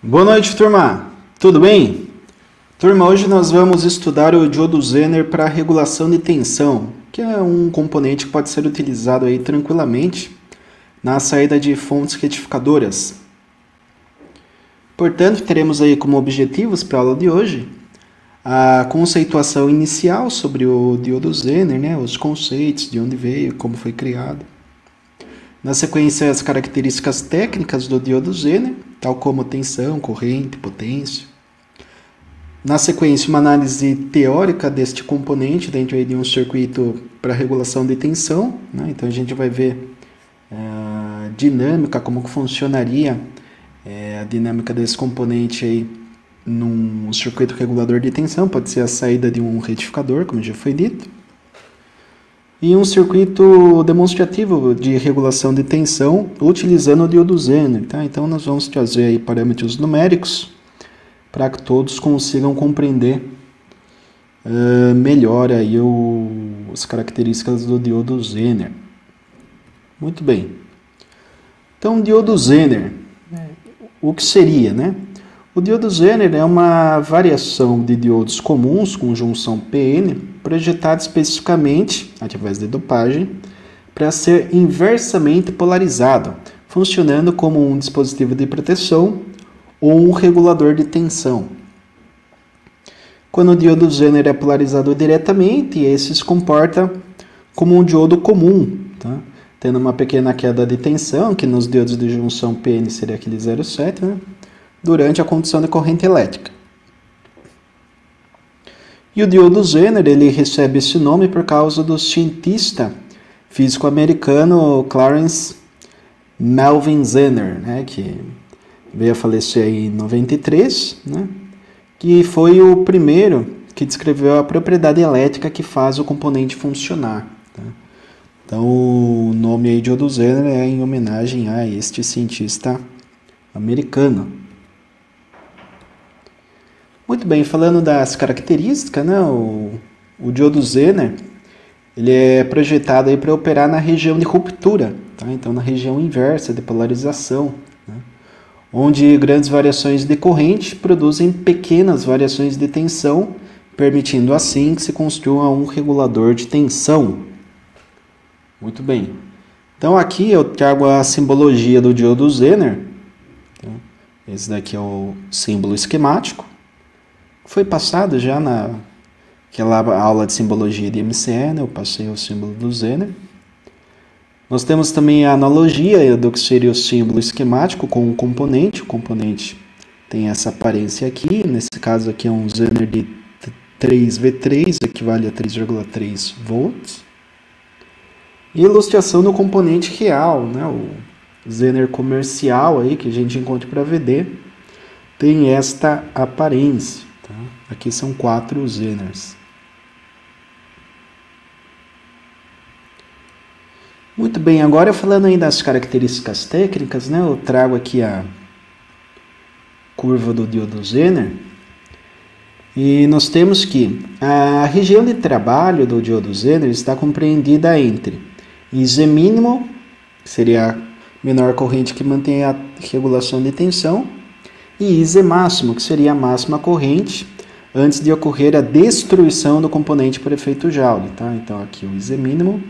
Boa noite, turma. Tudo bem? Turma, hoje nós vamos estudar o diodo Zener para regulação de tensão, que é um componente que pode ser utilizado aí tranquilamente na saída de fontes retificadoras. Portanto, teremos aí como objetivos para a aula de hoje a conceituação inicial sobre o diodo Zener, né? Os conceitos, de onde veio, como foi criado. Na sequência, as características técnicas do diodo Zener, tal como tensão, corrente, potência. Na sequência, uma análise teórica deste componente dentro de um circuito para regulação de tensão, né? Então, a gente vai ver a dinâmica, como que funcionaria a dinâmica desse componente aí num circuito regulador de tensão. Pode ser a saída de um retificador, como já foi dito. E um circuito demonstrativo de regulação de tensão utilizando o diodo Zener, tá? Então, nós vamos trazer aí parâmetros numéricos para que todos consigam compreender melhor aí as características do diodo Zener. Muito bem. Então, diodo Zener, o que seria, né? O diodo Zener é uma variação de diodos comuns com junção PN, projetada especificamente, através de dopagem, para ser inversamente polarizado, funcionando como um dispositivo de proteção ou um regulador de tensão. Quando o diodo Zener é polarizado diretamente, esse se comporta como um diodo comum, tá? Tendo uma pequena queda de tensão, que nos diodos de junção PN seria aquele 0,7, né? Durante a condução de corrente elétrica. E o diodo Zener, ele recebe esse nome por causa do cientista físico americano Clarence Melvin Zener, né, que veio a falecer aí em 93, né, que foi o primeiro que descreveu a propriedade elétrica que faz o componente funcionar. Tá? Então, o nome aí diodo Zener é em homenagem a este cientista americano. Muito bem, falando das características, né, o diodo Zener, ele é projetado para operar na região de ruptura, tá? Então na região inversa de polarização, né, onde grandes variações de corrente produzem pequenas variações de tensão, permitindo assim que se construa um regulador de tensão. Muito bem. Então aqui eu trago a simbologia do diodo Zener. Tá? Esse daqui é o símbolo esquemático. Foi passado já naquela aula de simbologia de MCE, né? Eu passei o símbolo do Zener. Nós temos também a analogia do que seria o símbolo esquemático com o componente. O componente tem essa aparência aqui. Nesse caso aqui é um Zener de 3V3, equivale a 3,3 volts. E ilustração do componente real, né? O Zener comercial aí, que a gente encontra para VD, tem esta aparência. Tá? Aqui são 4 Zeners. Muito bem, agora falando aí das características técnicas, né, eu trago aqui a curva do diodo Zener. E nós temos que a região de trabalho do diodo Zener está compreendida entre IZ mínimo, que seria a menor corrente que mantém a regulação de tensão, e IZ máximo, que seria a máxima corrente antes de ocorrer a destruição do componente por efeito Joule. Tá? Então aqui o IZ mínimo,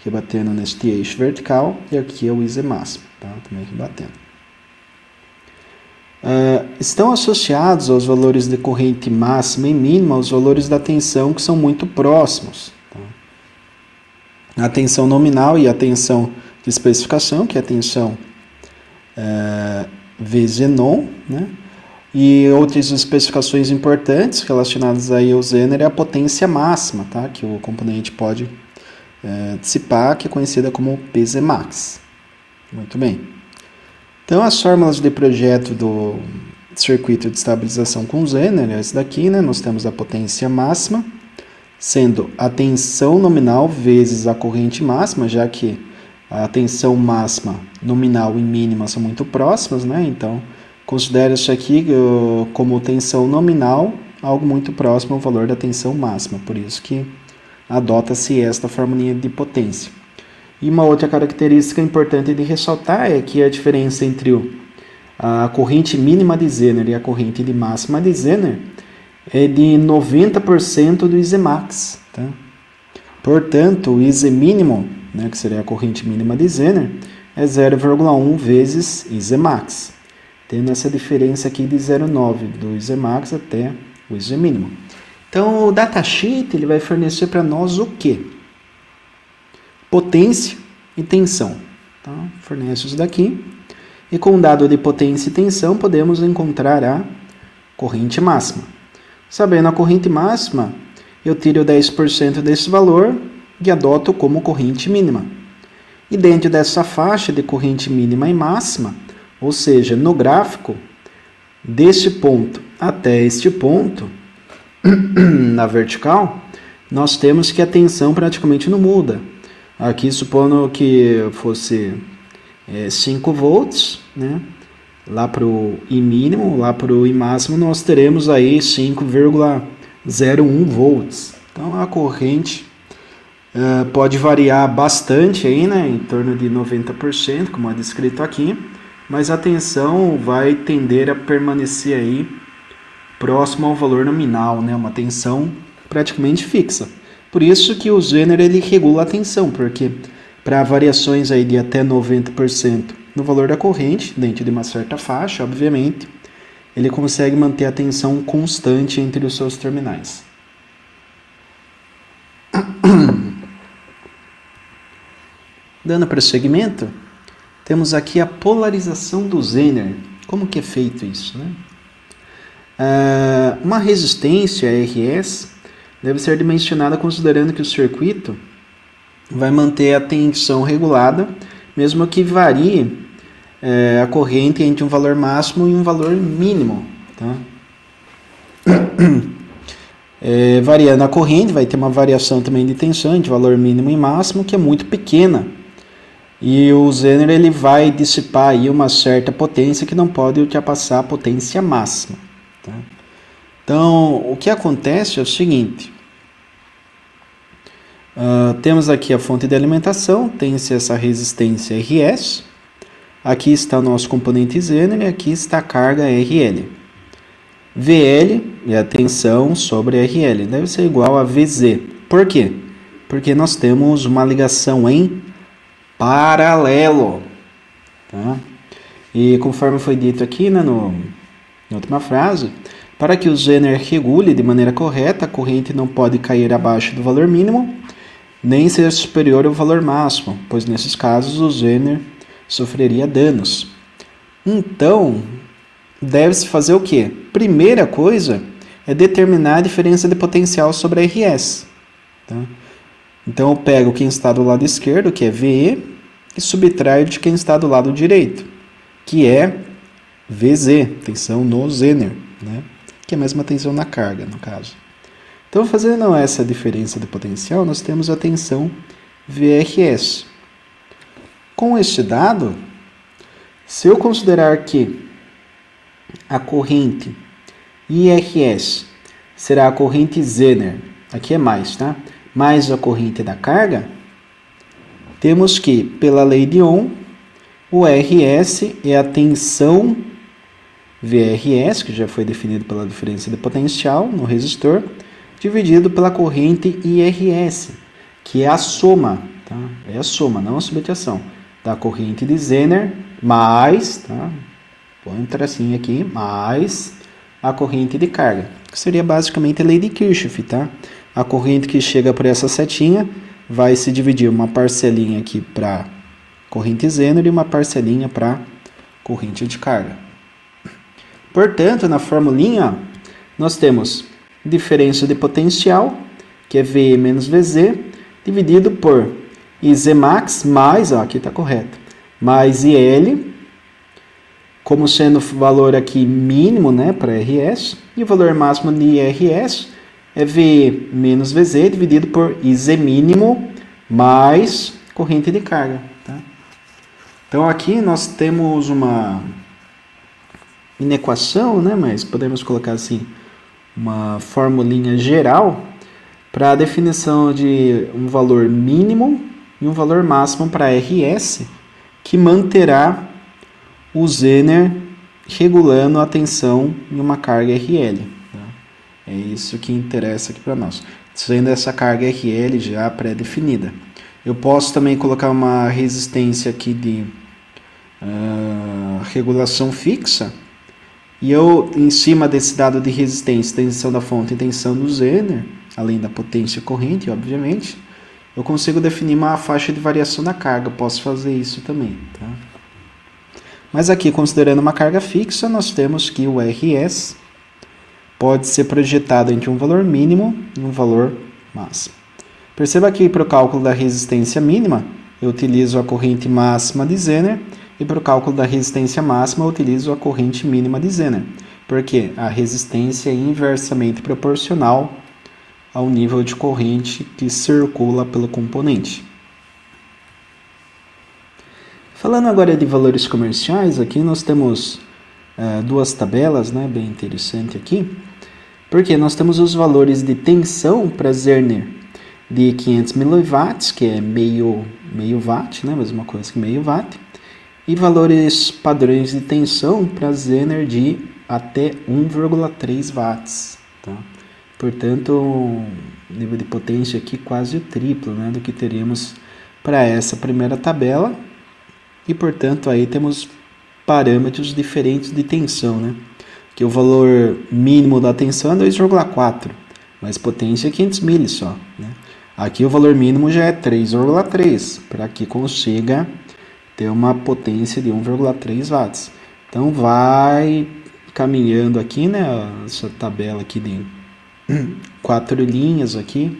rebatendo neste eixo vertical, e aqui é o IZ máximo, tá? Também rebatendo. Estão associados aos valores de corrente máxima e mínima aos valores da tensão que são muito próximos. Tá? A tensão nominal e a tensão de especificação, que é a tensão Vzenon, né? E outras especificações importantes relacionadas aí ao Zener é a potência máxima, tá? Que o componente pode dissipar, que é conhecida como Pzmax. Muito bem. Então, as fórmulas de projeto do circuito de estabilização com Zener é esse daqui, né? Nós temos a potência máxima, sendo a tensão nominal vezes a corrente máxima, já que a tensão máxima nominal e mínima são muito próximas, né? Então, considere isso aqui como tensão nominal, algo muito próximo ao valor da tensão máxima. Por isso que adota-se esta formulinha de potência. E uma outra característica importante de ressaltar é que a diferença entre a corrente mínima de Zener e a corrente de máxima de Zener é de 90% do Izemax. Tá? Portanto, o Iz mínimo, né, que seria a corrente mínima de Zener, é 0,1 vezes Izemax, tendo essa diferença aqui de 0,9 do Izemax até o Iz mínimo. Então, o datasheet ele vai fornecer para nós o quê? Potência e tensão. Tá? Fornece isso daqui. E com o dado de potência e tensão, podemos encontrar a corrente máxima. Sabendo a corrente máxima, eu tiro 10% desse valor e adoto como corrente mínima. E dentro dessa faixa de corrente mínima e máxima, ou seja, no gráfico, deste ponto até este ponto, na vertical, nós temos que a tensão praticamente não muda. Aqui, supondo que fosse 5 volts, né? Lá para o I mínimo, lá para o I máximo, nós teremos aí 5,01 volts. Então, a corrente pode variar bastante aí, né? Em torno de 90%, como é descrito aqui, mas a tensão vai tender a permanecer aí próximo ao valor nominal, né? Uma tensão praticamente fixa. Por isso que o Zener ele regula a tensão, porque para variações aí de até 90% no valor da corrente, dentro de uma certa faixa, obviamente, ele consegue manter a tensão constante entre os seus terminais. Dando prosseguimento, temos aqui a polarização do Zener. Como que é feito isso, né? Uma resistência RS deve ser dimensionada considerando que o circuito vai manter a tensão regulada, mesmo que varie a corrente entre um valor máximo e um valor mínimo. Tá? Variando a corrente, vai ter uma variação também de tensão entre valor mínimo e máximo, que é muito pequena. E o Zener ele vai dissipar aí uma certa potência que não pode ultrapassar a potência máxima. Tá? Então, o que acontece é o seguinte. Temos aqui a fonte de alimentação, tem-se essa resistência RS. Aqui está o nosso componente Zener e aqui está a carga RL. VL é a tensão sobre RL, deve ser igual a VZ. Por quê? Porque nós temos uma ligação em paralelo. Tá? E conforme foi dito aqui, né, na última frase, para que o Zener regule de maneira correta, a corrente não pode cair abaixo do valor mínimo, nem ser superior ao valor máximo, pois nesses casos o Zener sofreria danos. Então, deve-se fazer o quê? Primeira coisa é determinar a diferença de potencial sobre a RS. Tá? Então, eu pego quem está do lado esquerdo, que é VE, e subtraio de quem está do lado direito, que é VZ, tensão no Zener, né? Que é a mesma tensão na carga, no caso. Então, fazendo essa diferença de potencial, nós temos a tensão VRS. Com este dado, se eu considerar que a corrente IRS será a corrente Zener, aqui é mais, tá? Mais a corrente da carga, temos que, pela lei de Ohm, o RS é a tensão VRS, que já foi definido pela diferença de potencial no resistor, dividido pela corrente IRS, que é a soma, tá? É a soma, não a subtração, da corrente de Zener mais, tá? Põe um tracinho aqui, mais a corrente de carga, que seria basicamente a lei de Kirchhoff, tá? A corrente que chega por essa setinha vai se dividir uma parcelinha aqui para corrente Zener e uma parcelinha para corrente de carga. Portanto, na formulinha, nós temos diferença de potencial, que é VE menos VZ, dividido por Izemax mais, ó, aqui está correto, mais IL, como sendo o valor aqui mínimo, né, para RS, e o valor máximo de IRS é VE menos VZ, dividido por IZ mínimo mais corrente de carga. Tá? Então, aqui nós temos uma inequação, né, mas podemos colocar assim, uma formulinha geral para a definição de um valor mínimo e um valor máximo para RS, que manterá o Zener regulando a tensão em uma carga RL. Tá? É isso que interessa aqui para nós. Sendo essa carga RL já pré-definida. Eu posso também colocar uma resistência aqui de regulação fixa. E eu, em cima desse dado de resistência, tensão da fonte e tensão do Zener, além da potência corrente, obviamente, eu consigo definir uma faixa de variação da carga. Eu posso fazer isso também. Tá? Mas aqui, considerando uma carga fixa, nós temos que o RS pode ser projetado entre um valor mínimo e um valor máximo. Perceba que para o cálculo da resistência mínima, eu utilizo a corrente máxima de Zener, e para o cálculo da resistência máxima, eu utilizo a corrente mínima de Zener, porque a resistência é inversamente proporcional ao nível de corrente que circula pelo componente. Falando agora de valores comerciais, aqui nós temos duas tabelas, né, bem interessante aqui, porque nós temos os valores de tensão para Zener de 500 mW, que é meio watt, né, mesma coisa que meio watt, e valores padrões de tensão para Zener de até 1,3 watts. Tá? Portanto, o nível de potência aqui quase o triplo, né, do que teríamos para essa primeira tabela. E, portanto, aí temos parâmetros diferentes de tensão. Né? Que o valor mínimo da tensão é 2,4, mas potência é 500 mili só. Né? Aqui o valor mínimo já é 3,3, para que consiga ter uma potência de 1,3 watts. Então vai caminhando aqui, né, essa tabela aqui de 4 linhas aqui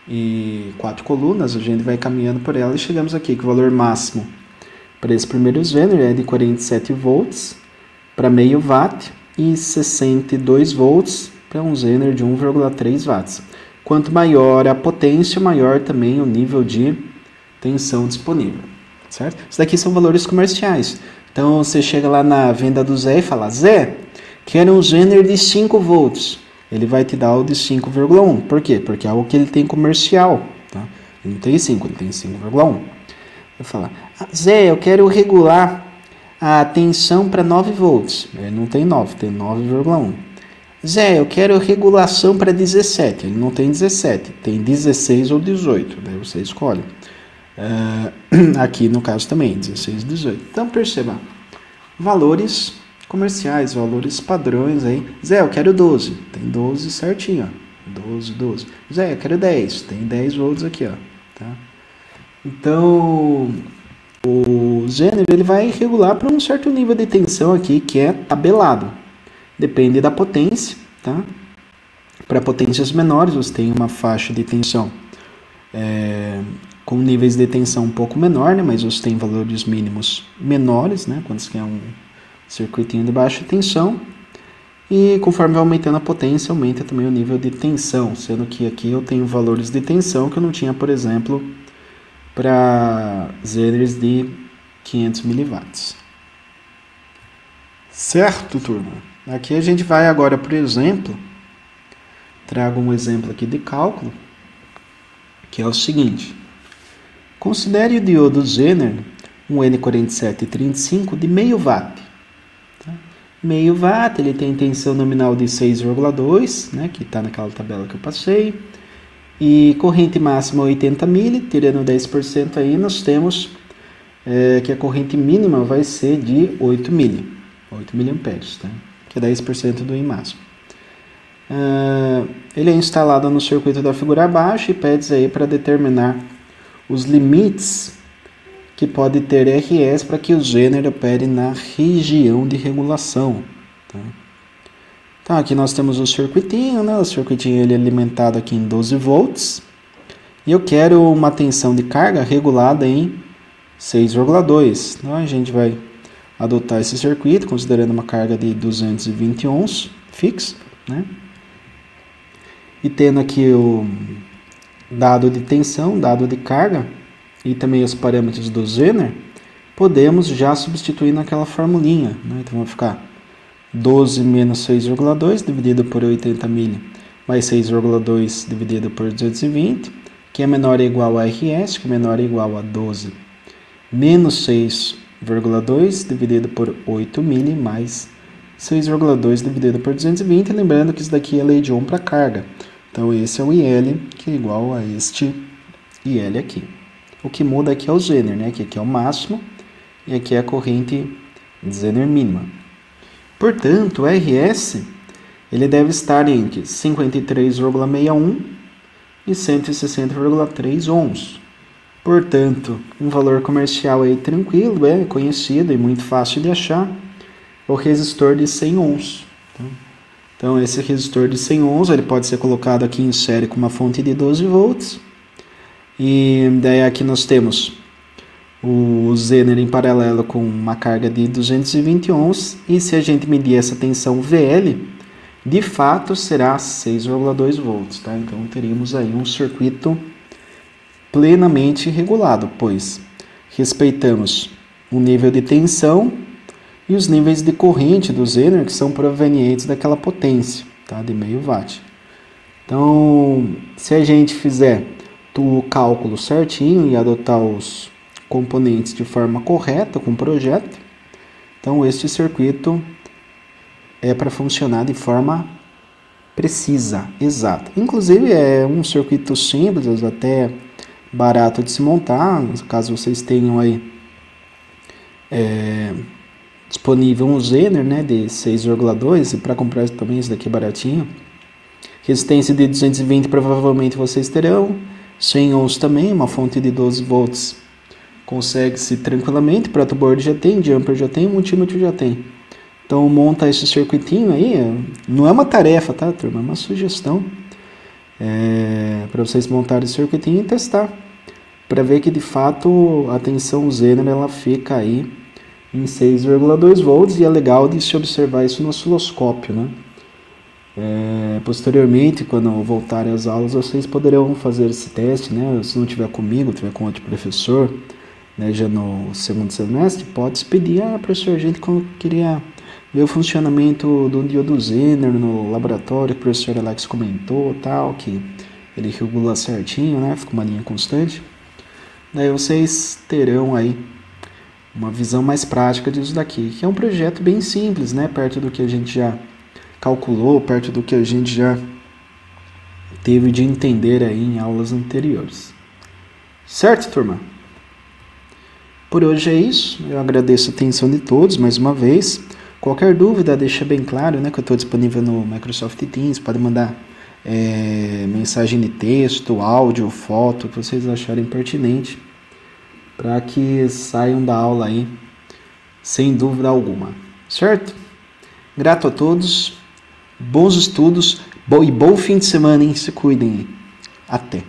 e 4 colunas, a gente vai caminhando por ela e chegamos aqui que o valor máximo para esse primeiro Zener é de 47 volts para meio watt e 62 volts para um Zener de 1,3 watts. Quanto maior a potência, maior também o nível de tensão disponível. Certo? Isso daqui são valores comerciais. Então você chega lá na venda do Zé e fala: Zé, quero um Zener de 5 volts. Ele vai te dar o de 5,1. Por quê? Porque é algo que ele tem comercial. Tá? Ele não tem 5, ele tem 5,1. Eu falo: Zé, eu quero regular a tensão para 9 volts. Ele não tem 9, tem 9,1. Zé, eu quero regulação para 17. Ele não tem 17, tem 16 ou 18. Daí você escolhe. Aqui no caso também, 16 e 18. Então perceba, valores comerciais, valores padrões aí. Zé, eu quero 12, tem 12 certinho, ó. 12. Zé, eu quero 10, tem 10 volts aqui, ó. Tá? Então, o Zener ele vai regular para um certo nível de tensão aqui que é tabelado. Depende da potência, tá? Para potências menores você tem uma faixa de tensão com níveis de tensão um pouco menor, né? Mas você tem valores mínimos menores, né? Quando você quer um circuitinho de baixa tensão. E conforme vai aumentando a potência, aumenta também o nível de tensão, sendo que aqui eu tenho valores de tensão que eu não tinha, por exemplo, para Zeners de 500 mW. Certo, turma? Aqui a gente vai agora, por exemplo, trago um exemplo aqui de cálculo, que é o seguinte. Considere o diodo Zener, um N4735 de meio watt. Tá? Meio watt, ele tem tensão nominal de 6,2, né, que está naquela tabela que eu passei. E corrente máxima 80 mili, tirando 10% aí, nós temos que a corrente mínima vai ser de 8 miliamperes, tá? Que é 10% do I máximo. Ele é instalado no circuito da figura abaixo e pede aí para determinar os limites que pode ter RS para que o Zener opere na região de regulação. Tá? Então aqui nós temos o circuitinho, né? O circuitinho ele é alimentado aqui em 12 volts. E eu quero uma tensão de carga regulada em 6,2. Então a gente vai adotar esse circuito, considerando uma carga de 220 ohms fixa, né? E tendo aqui o dado de tensão, dado de carga e também os parâmetros do Zener, podemos já substituir naquela formulinha, né? Então vai ficar 12 menos 6,2 dividido por 80 mili mais 6,2 dividido por 220, que é menor ou igual a RS, que é menor ou igual a 12 menos 6 6,2 dividido por 8 milli mais 6,2 dividido por 220. Lembrando que isso daqui é lei de Ohm para carga. Então esse é o IL, que é igual a este IL aqui. O que muda aqui é o Zener, né? Que aqui é o máximo e aqui é a corrente Zener mínima. Portanto, o RS ele deve estar entre 53,61 e 160,3 ohms. Portanto, um valor comercial aí tranquilo, conhecido e muito fácil de achar, o resistor de 100 ohms. Então, esse resistor de 100 ohms ele pode ser colocado aqui em série com uma fonte de 12 volts. E daí aqui nós temos o Zener em paralelo com uma carga de 220 ohms. E se a gente medir essa tensão VL, de fato será 6,2 volts. Tá? Então, teríamos aí um circuito plenamente regulado, pois respeitamos o nível de tensão e os níveis de corrente do Zener que são provenientes daquela potência, tá? De meio watt. Então, se a gente fizer o cálculo certinho e adotar os componentes de forma correta com o projeto, então este circuito é para funcionar de forma precisa, exata. Inclusive é um circuito simples, até barato de se montar, caso vocês tenham aí disponível um Zener, né, de 6,2, e para comprar também esse daqui é baratinho. Resistência de 220 provavelmente vocês terão, 100 ohms também, uma fonte de 12 volts consegue-se tranquilamente, protoboard já tem, jumper já tem, multímetro já tem. Então monta esse circuitinho aí, não é uma tarefa, tá, turma? É uma sugestão para vocês montarem esse circuitinho e testar, para ver que de fato a tensão Zener ela fica aí em 6,2 volts e é legal de se observar isso no osciloscópio, né? Posteriormente, quando voltarem às aulas, vocês poderão fazer esse teste, né? Se não tiver comigo, tiver com outro professor, né, já no segundo semestre, pode pedir, professor, a gente queria ver o funcionamento do diodo Zener no laboratório, que o professor Alex comentou, tal, que ele regula certinho, né? Fica uma linha constante. Daí vocês terão aí uma visão mais prática disso daqui, que é um projeto bem simples, né? Perto do que a gente já calculou, perto do que a gente já teve de entender aí em aulas anteriores. Certo, turma? Por hoje é isso. Eu agradeço a atenção de todos mais uma vez. Qualquer dúvida, deixa bem claro, né, que eu estou disponível no Microsoft Teams. Pode mandar mensagem de texto, áudio, foto, o que vocês acharem pertinente, para que saiam da aula aí sem dúvida alguma. Certo? Grato a todos. Bons estudos e bom fim de semana, hein? Se cuidem aí. Até.